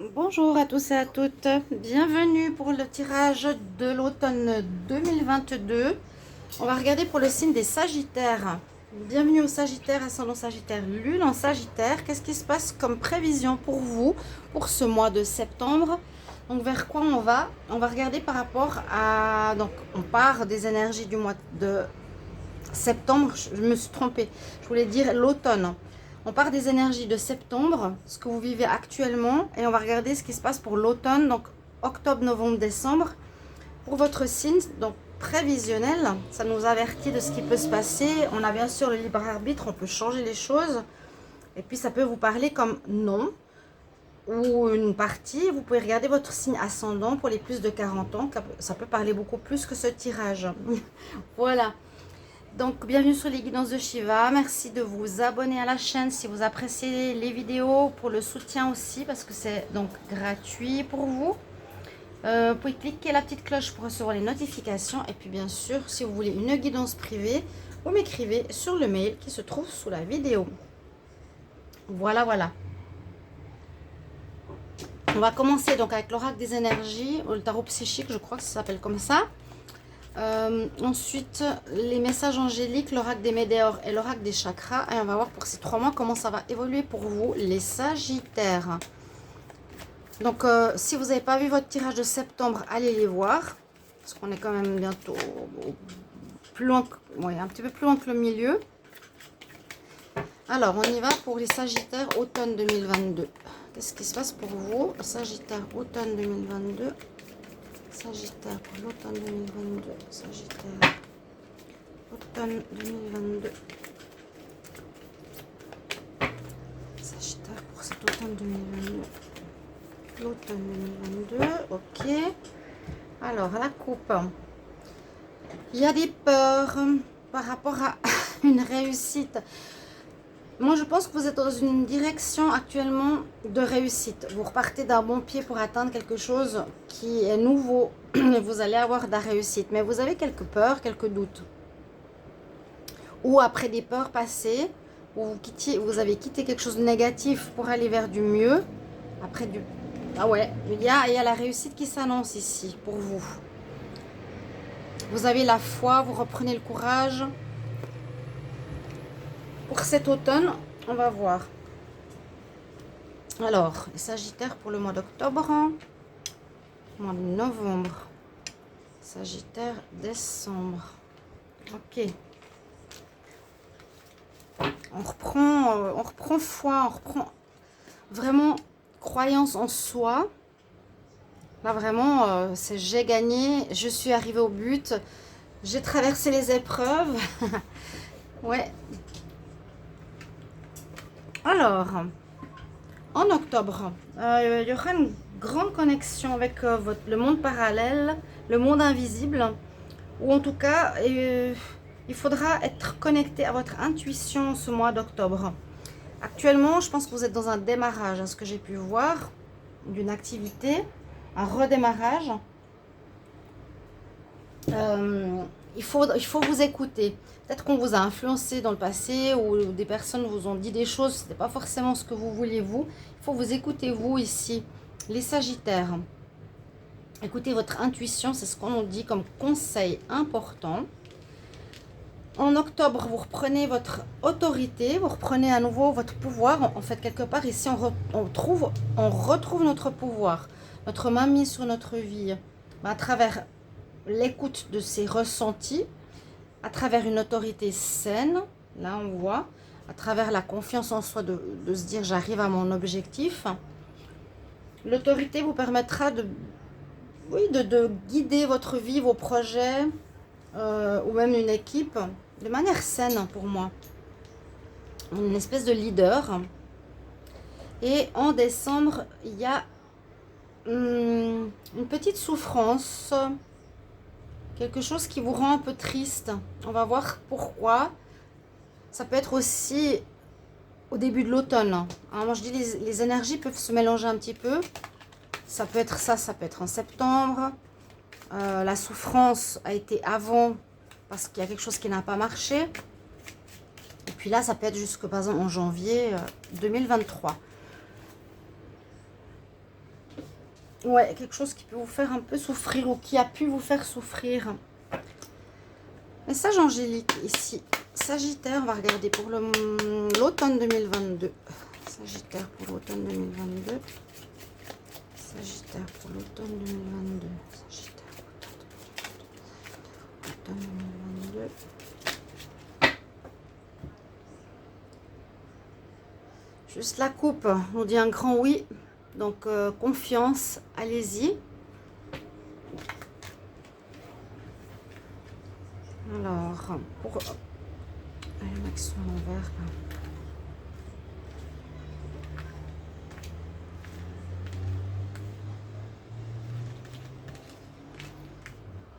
Bonjour à tous et à toutes, bienvenue pour le tirage de l'automne 2022. On va regarder pour le signe des Sagittaires. Bienvenue au Sagittaire, ascendant Sagittaire, Lune en Sagittaire. Qu'est-ce qui se passe comme prévision pour vous pour ce mois de septembre? Donc vers quoi on va? On va regarder par rapport à... Donc on part des énergies du mois de septembre, je me suis trompée, je voulais dire l'automne. On part des énergies de septembre, ce que vous vivez actuellement, et on va regarder ce qui se passe pour l'automne, donc octobre, novembre, décembre. Pour votre signe, donc prévisionnel, ça nous avertit de ce qui peut se passer. On a bien sûr le libre arbitre, on peut changer les choses. Et puis ça peut vous parler comme non, ou une partie. Vous pouvez regarder votre signe ascendant pour les plus de 40 ans. Ça peut parler beaucoup plus que ce tirage. Voilà. Donc, bienvenue sur les guidances de Shiva. Merci de vous abonner à la chaîne si vous appréciez les vidéos, pour le soutien aussi, parce que c'est donc gratuit pour vous. Vous pouvez cliquer la petite cloche pour recevoir les notifications. Et puis, bien sûr, si vous voulez une guidance privée, vous m'écrivez sur le mail qui se trouve sous la vidéo. Voilà, voilà. On va commencer donc avec l'oracle des énergies, ou le tarot psychique, je crois que ça s'appelle comme ça. Ensuite, les messages angéliques, l'oracle des météores et l'oracle des chakras. Et on va voir pour ces 3 mois comment ça va évoluer pour vous, les Sagittaires. Donc, si vous n'avez pas vu votre tirage de septembre, allez les voir. Parce qu'on est quand même bientôt plus loin, un petit peu plus loin que le milieu. Alors, on y va pour les Sagittaires automne 2022. Qu'est-ce qui se passe pour vous, Sagittaire automne 2022? Sagittaire pour l'automne 2022. Sagittaire automne 2022. Sagittaire pour cet automne 2022. L'automne 2022. Ok. Alors, la coupe. Il y a des peurs par rapport à une réussite. Moi, je pense que vous êtes dans une direction actuellement de réussite. Vous repartez d'un bon pied pour atteindre quelque chose qui est nouveau. Vous allez avoir de la réussite. Mais vous avez quelques peurs, quelques doutes. Ou après des peurs passées, où vous avez quitté quelque chose de négatif pour aller vers du mieux. Après du... Ah ouais, il y a la réussite qui s'annonce ici pour vous. Vous avez la foi, vous reprenez le courage. Pour cet automne, on va voir. Alors, les Sagittaires pour le mois d'octobre, mois de novembre, Sagittaire, décembre. Ok. On reprend foi, on reprend vraiment croyance en soi. Là, vraiment, c'est j'ai gagné, je suis arrivée au but, j'ai traversé les épreuves. Ouais. Alors, en octobre, il y aura une grande connexion avec le monde parallèle, le monde invisible, ou en tout cas, il faudra être connecté à votre intuition ce mois d'octobre. Actuellement, je pense que vous êtes dans un démarrage, à ce que j'ai pu voir, d'une activité, un redémarrage. Il faut vous écouter. Peut-être qu'on vous a influencé dans le passé, ou des personnes vous ont dit des choses, ce n'était pas forcément ce que vous vouliez vous. Il faut vous écouter vous ici, les Sagittaires. Écoutez votre intuition, c'est ce qu'on nous dit comme conseil important. En octobre, vous reprenez votre autorité, vous reprenez à nouveau votre pouvoir. En fait, quelque part, ici, on retrouve notre pouvoir, notre main mise sur notre vie, à travers l'écoute de ses ressentis, à travers une autorité saine, là on voit, à travers la confiance en soi de se dire j'arrive à mon objectif. L'autorité vous permettra de guider votre vie, vos projets, ou même une équipe, de manière saine pour moi. Une espèce de leader. Et en décembre, il y a une petite souffrance, quelque chose qui vous rend un peu triste. On va voir pourquoi. Ça peut être aussi au début de l'automne. Alors moi je dis les énergies peuvent se mélanger un petit peu. Ça peut être ça, ça peut être en septembre. La souffrance a été avant parce qu'il y a quelque chose qui n'a pas marché. Et puis là, ça peut être jusque par exemple en janvier 2023. Ouais, quelque chose qui peut vous faire un peu souffrir ou qui a pu vous faire souffrir. Message angélique ici. Sagittaire, on va regarder pour l'automne 2022. Sagittaire pour l'automne 2022. Sagittaire pour l'automne 2022. Sagittaire pour l'automne 2022. Juste la coupe nous dit un grand oui. Donc confiance, allez-y. Alors, pour... Il y en a qui sont à l'envers là.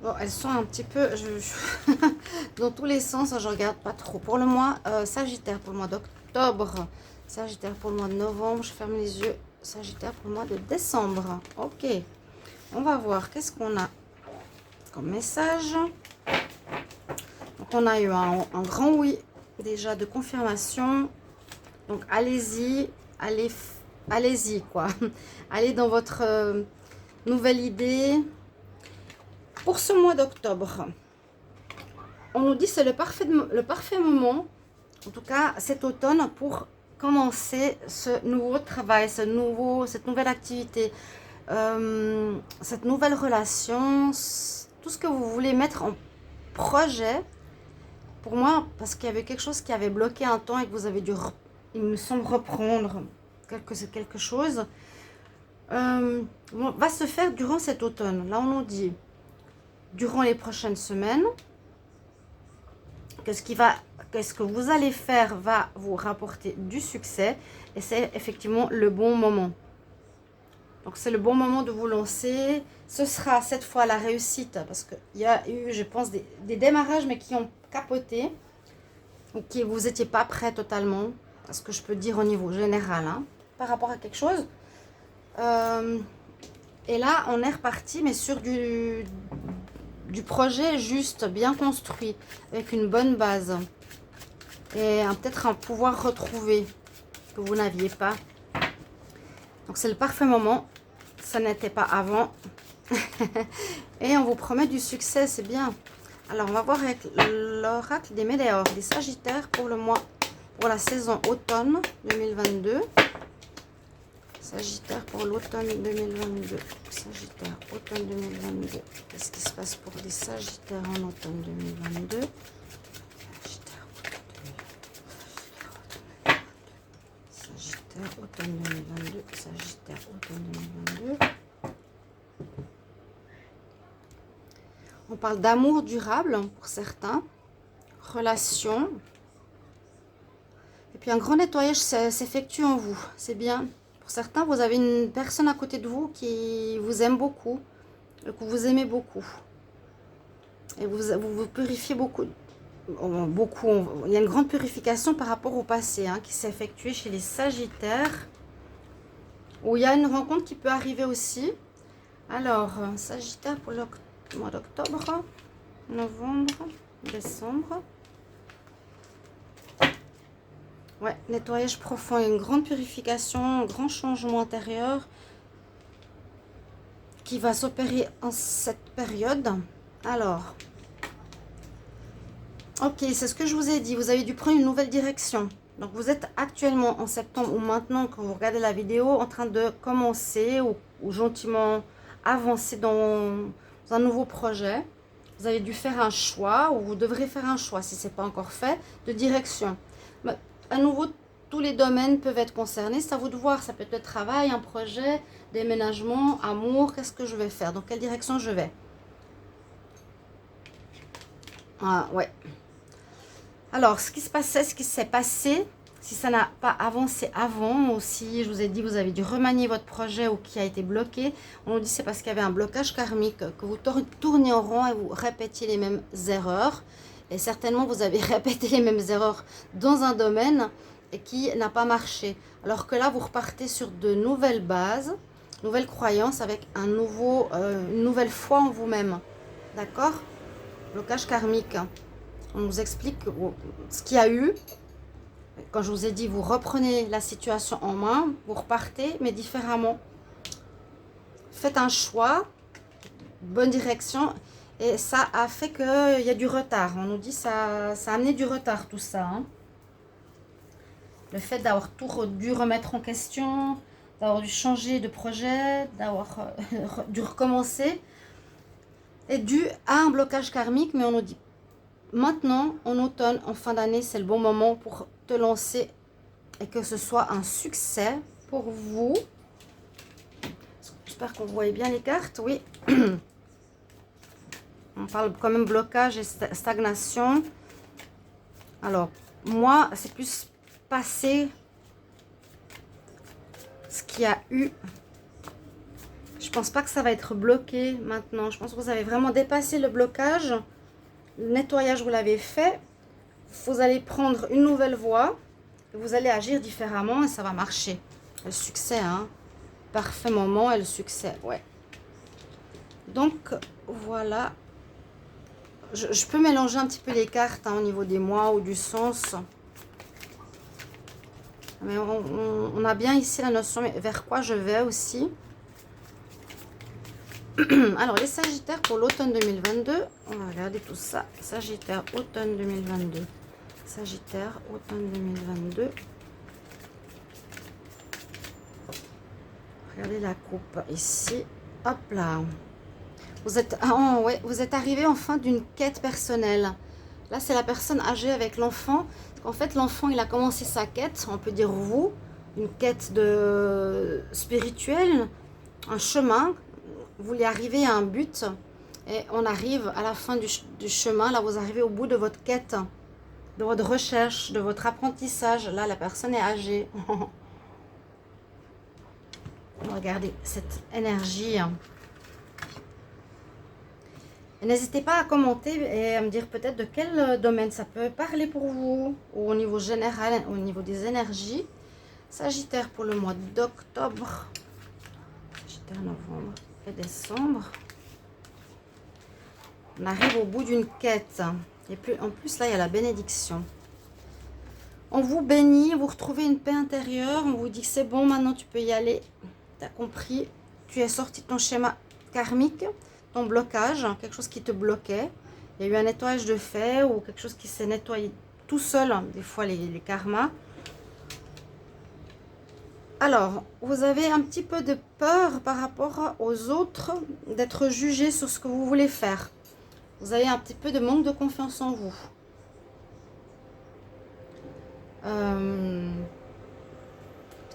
Bon, elles sont un petit peu... dans tous les sens, je regarde pas trop. Pour le mois Sagittaire, pour le mois d'octobre. Sagittaire pour le mois de novembre. Je ferme les yeux. Sagittaire pour le mois de décembre. Ok. On va voir qu'est-ce qu'on a comme message. Donc, on a eu un grand oui déjà de confirmation. Donc, allez-y. Allez-y, quoi. Allez dans votre nouvelle idée. Pour ce mois d'octobre, on nous dit que c'est le parfait moment, en tout cas cet automne, pour commencer ce nouveau travail, cette nouvelle activité, cette nouvelle relation, tout ce que vous voulez mettre en projet. Pour moi, parce qu'il y avait quelque chose qui avait bloqué un temps et que vous avez dû, il me semble, reprendre quelque chose, va se faire durant cet automne. Là, on nous dit, durant les prochaines semaines, qu'est-ce que vous allez faire va vous rapporter du succès, et c'est effectivement le bon moment. Donc c'est le bon moment de vous lancer. Ce sera cette fois la réussite, parce qu'il y a eu, je pense, des démarrages mais qui ont capoté, ou qui vous n'étiez pas prêt totalement, ce que je peux dire au niveau général, hein, par rapport à quelque chose. Et là on est reparti, mais sur du projet juste, bien construit, avec une bonne base. Et peut-être un pouvoir retrouvé que vous n'aviez pas. Donc c'est le parfait moment. Ça n'était pas avant. Et on vous promet du succès, c'est bien. Alors on va voir avec l'oracle des météores, des sagittaires pour pour la saison automne 2022. Sagittaire pour l'automne 2022. Sagittaire, automne 2022. Qu'est-ce qui se passe pour les Sagittaires en automne 2022? Sagittaire, automne 2022. Sagittaire, automne 2022. On parle d'amour durable pour certains. Relations. Et puis un grand nettoyage s'effectue en vous. C'est bien. Pour certains, vous avez une personne à côté de vous qui vous aime beaucoup, que vous aimez beaucoup. Et vous purifiez beaucoup. Il y a une grande purification par rapport au passé, hein, qui s'est effectuée chez les Sagittaires. Où il y a une rencontre qui peut arriver aussi. Alors, Sagittaire pour le mois d'octobre, novembre, décembre. Ouais, nettoyage profond, une grande purification, un grand changement intérieur qui va s'opérer en cette période. Alors, ok, c'est ce que je vous ai dit. Vous avez dû prendre une nouvelle direction. Donc, vous êtes actuellement en septembre ou maintenant, quand vous regardez la vidéo, en train de commencer ou gentiment avancer dans un nouveau projet. Vous avez dû faire un choix, ou vous devrez faire un choix, si ce n'est pas encore fait, de direction. À nouveau, tous les domaines peuvent être concernés. C'est à vous de voir. Ça peut être le travail, un projet, déménagement, amour. Qu'est-ce que je vais faire? Dans quelle direction je vais? Ah, ouais. Alors, ce qui s'est passé, si ça n'a pas avancé avant, ou si je vous ai dit vous avez dû remanier votre projet ou qui a été bloqué, on nous dit c'est parce qu'il y avait un blocage karmique, que vous tournez en rond et vous répétiez les mêmes erreurs. Et certainement, vous avez répété les mêmes erreurs dans un domaine et qui n'a pas marché. Alors que là, vous repartez sur de nouvelles bases, nouvelles croyances avec une nouvelle foi en vous-même. D'accord? Blocage karmique. On nous explique ce qu'il y a eu. Quand je vous ai dit, vous reprenez la situation en main, vous repartez, mais différemment. faites un choix, bonne direction. Et ça a fait qu'il y a du retard. On nous dit que ça a amené du retard tout ça. Hein. Le fait d'avoir tout dû remettre en question, d'avoir dû changer de projet, d'avoir dû recommencer, est dû à un blocage karmique. Mais on nous dit maintenant, en automne, en fin d'année, c'est le bon moment pour te lancer et que ce soit un succès pour vous. J'espère qu'on voit bien les cartes. Oui. On parle quand même blocage et stagnation. Alors, moi, c'est plus passé ce qu'il y a eu. Je pense pas que ça va être bloqué maintenant. Je pense que vous avez vraiment dépassé le blocage. Le nettoyage, vous l'avez fait. Vous allez prendre une nouvelle voie. Et vous allez agir différemment et ça va marcher. Le succès, hein. Parfait moment et le succès, ouais. Donc, voilà. Je peux mélanger un petit peu les cartes hein, au niveau des mois ou du sens. Mais on a bien ici la notion vers quoi je vais aussi. Alors, les Sagittaires pour l'automne 2022. On va regarder tout ça. Sagittaire, automne 2022. Sagittaire, automne 2022. Regardez la coupe ici. Hop là. Vous êtes, ouais, vous êtes arrivé en fin d'une quête personnelle. Là, c'est la personne âgée avec l'enfant. En fait, l'enfant, il a commencé sa quête, on peut dire vous, une quête spirituelle, un chemin. Vous voulez arriver à un but et on arrive à la fin du chemin. Là, vous arrivez au bout de votre quête, de votre recherche, de votre apprentissage. Là, la personne est âgée. Regardez cette énergie. N'hésitez pas à commenter et à me dire peut-être de quel domaine ça peut parler pour vous, ou au niveau général, au niveau des énergies. Sagittaire pour le mois d'octobre, Sagittaire, novembre et décembre. On arrive au bout d'une quête. Et puis, en plus, là, il y a la bénédiction. On vous bénit, vous retrouvez une paix intérieure, on vous dit que c'est bon, maintenant tu peux y aller. Tu as compris, tu es sorti de ton schéma karmique. Ton blocage, quelque chose qui te bloquait. Il y a eu un nettoyage de fait ou quelque chose qui s'est nettoyé tout seul, des fois les karmas. Alors, vous avez un petit peu de peur par rapport aux autres, d'être jugé sur ce que vous voulez faire. Vous avez un petit peu de manque de confiance en vous.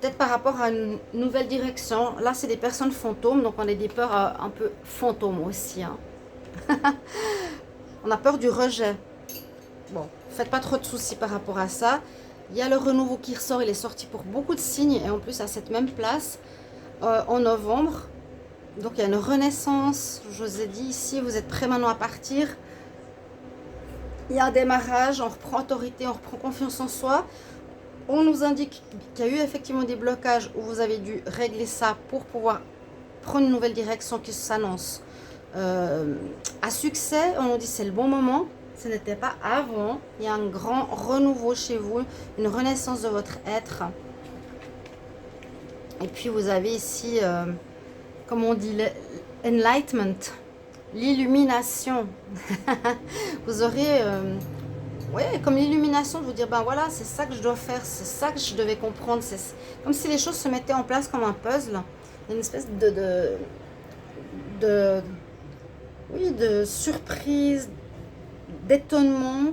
Peut-être par rapport à une nouvelle direction. Là, c'est des personnes fantômes, donc on a des peurs un peu fantômes aussi. Hein. On a peur du rejet. Bon, faites pas trop de soucis par rapport à ça. Il y a le renouveau qui ressort, il est sorti pour beaucoup de signes, et en plus à cette même place, en novembre. Donc il y a une renaissance, je vous ai dit ici, vous êtes prêts maintenant à partir. Il y a un démarrage, on reprend autorité, on reprend confiance en soi. On nous indique qu'il y a eu effectivement des blocages où vous avez dû régler ça pour pouvoir prendre une nouvelle direction qui s'annonce à succès. On nous dit c'est le bon moment. Ce n'était pas avant. Il y a un grand renouveau chez vous, une renaissance de votre être. Et puis vous avez ici, comme on dit, l'enlightenment, l'illumination. Vous aurez... oui, comme l'illumination de vous dire, ben voilà, c'est ça que je dois faire, c'est ça que je devais comprendre. C'est comme si les choses se mettaient en place comme un puzzle. Une espèce de surprise, d'étonnement.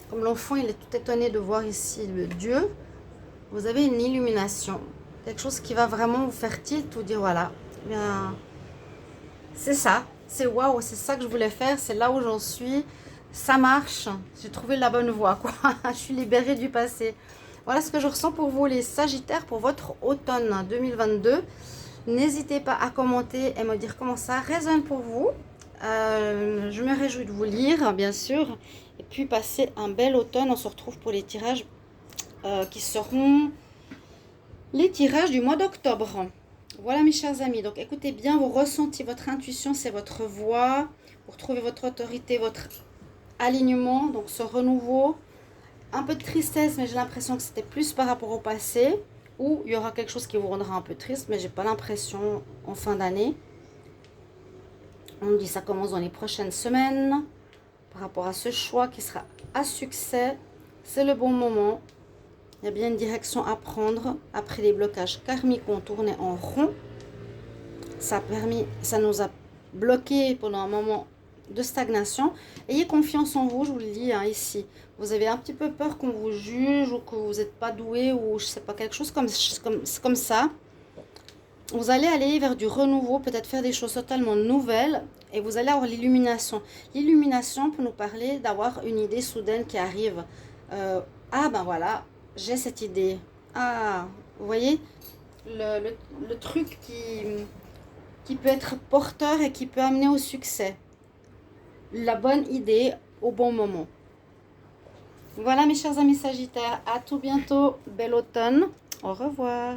Comme l'enfant, il est tout étonné de voir ici le Dieu. Vous avez une illumination. Quelque chose qui va vraiment vous faire tilt, vous dire, voilà, bien, c'est ça. C'est waouh, c'est ça que je voulais faire, c'est là où j'en suis. Ça marche, j'ai trouvé la bonne voie, quoi. Je suis libérée du passé. Voilà ce que je ressens pour vous, les Sagittaires, pour votre automne 2022. N'hésitez pas à commenter et me dire comment ça résonne pour vous. Je me réjouis de vous lire, bien sûr. Et puis, passez un bel automne. On se retrouve pour les tirages qui seront les tirages du mois d'octobre. Voilà, mes chers amis. Donc, écoutez bien vos ressentis, votre intuition, c'est votre voix. Vous retrouvez votre autorité, votre alignement, donc ce renouveau, un peu de tristesse, mais j'ai l'impression que c'était plus par rapport au passé, ou il y aura quelque chose qui vous rendra un peu triste, mais j'ai pas l'impression en fin d'année. On dit ça commence dans les prochaines semaines. Par rapport à ce choix qui sera à succès, c'est le bon moment. Il y a bien une direction à prendre après les blocages karmiques qu'on tournait en rond. Ça nous a bloqué pendant un moment de stagnation. Ayez confiance en vous, je vous le dis hein, ici. Vous avez un petit peu peur qu'on vous juge ou que vous n'êtes pas doué ou je sais pas, quelque chose comme ça. Vous allez aller vers du renouveau, peut-être faire des choses totalement nouvelles et vous allez avoir l'illumination. L'illumination peut nous parler d'avoir une idée soudaine qui arrive. Ah ben voilà, j'ai cette idée. Ah, vous voyez, le truc qui peut être porteur et qui peut amener au succès. La bonne idée au bon moment. Voilà mes chers amis Sagittaires, à tout bientôt, bel automne, au revoir.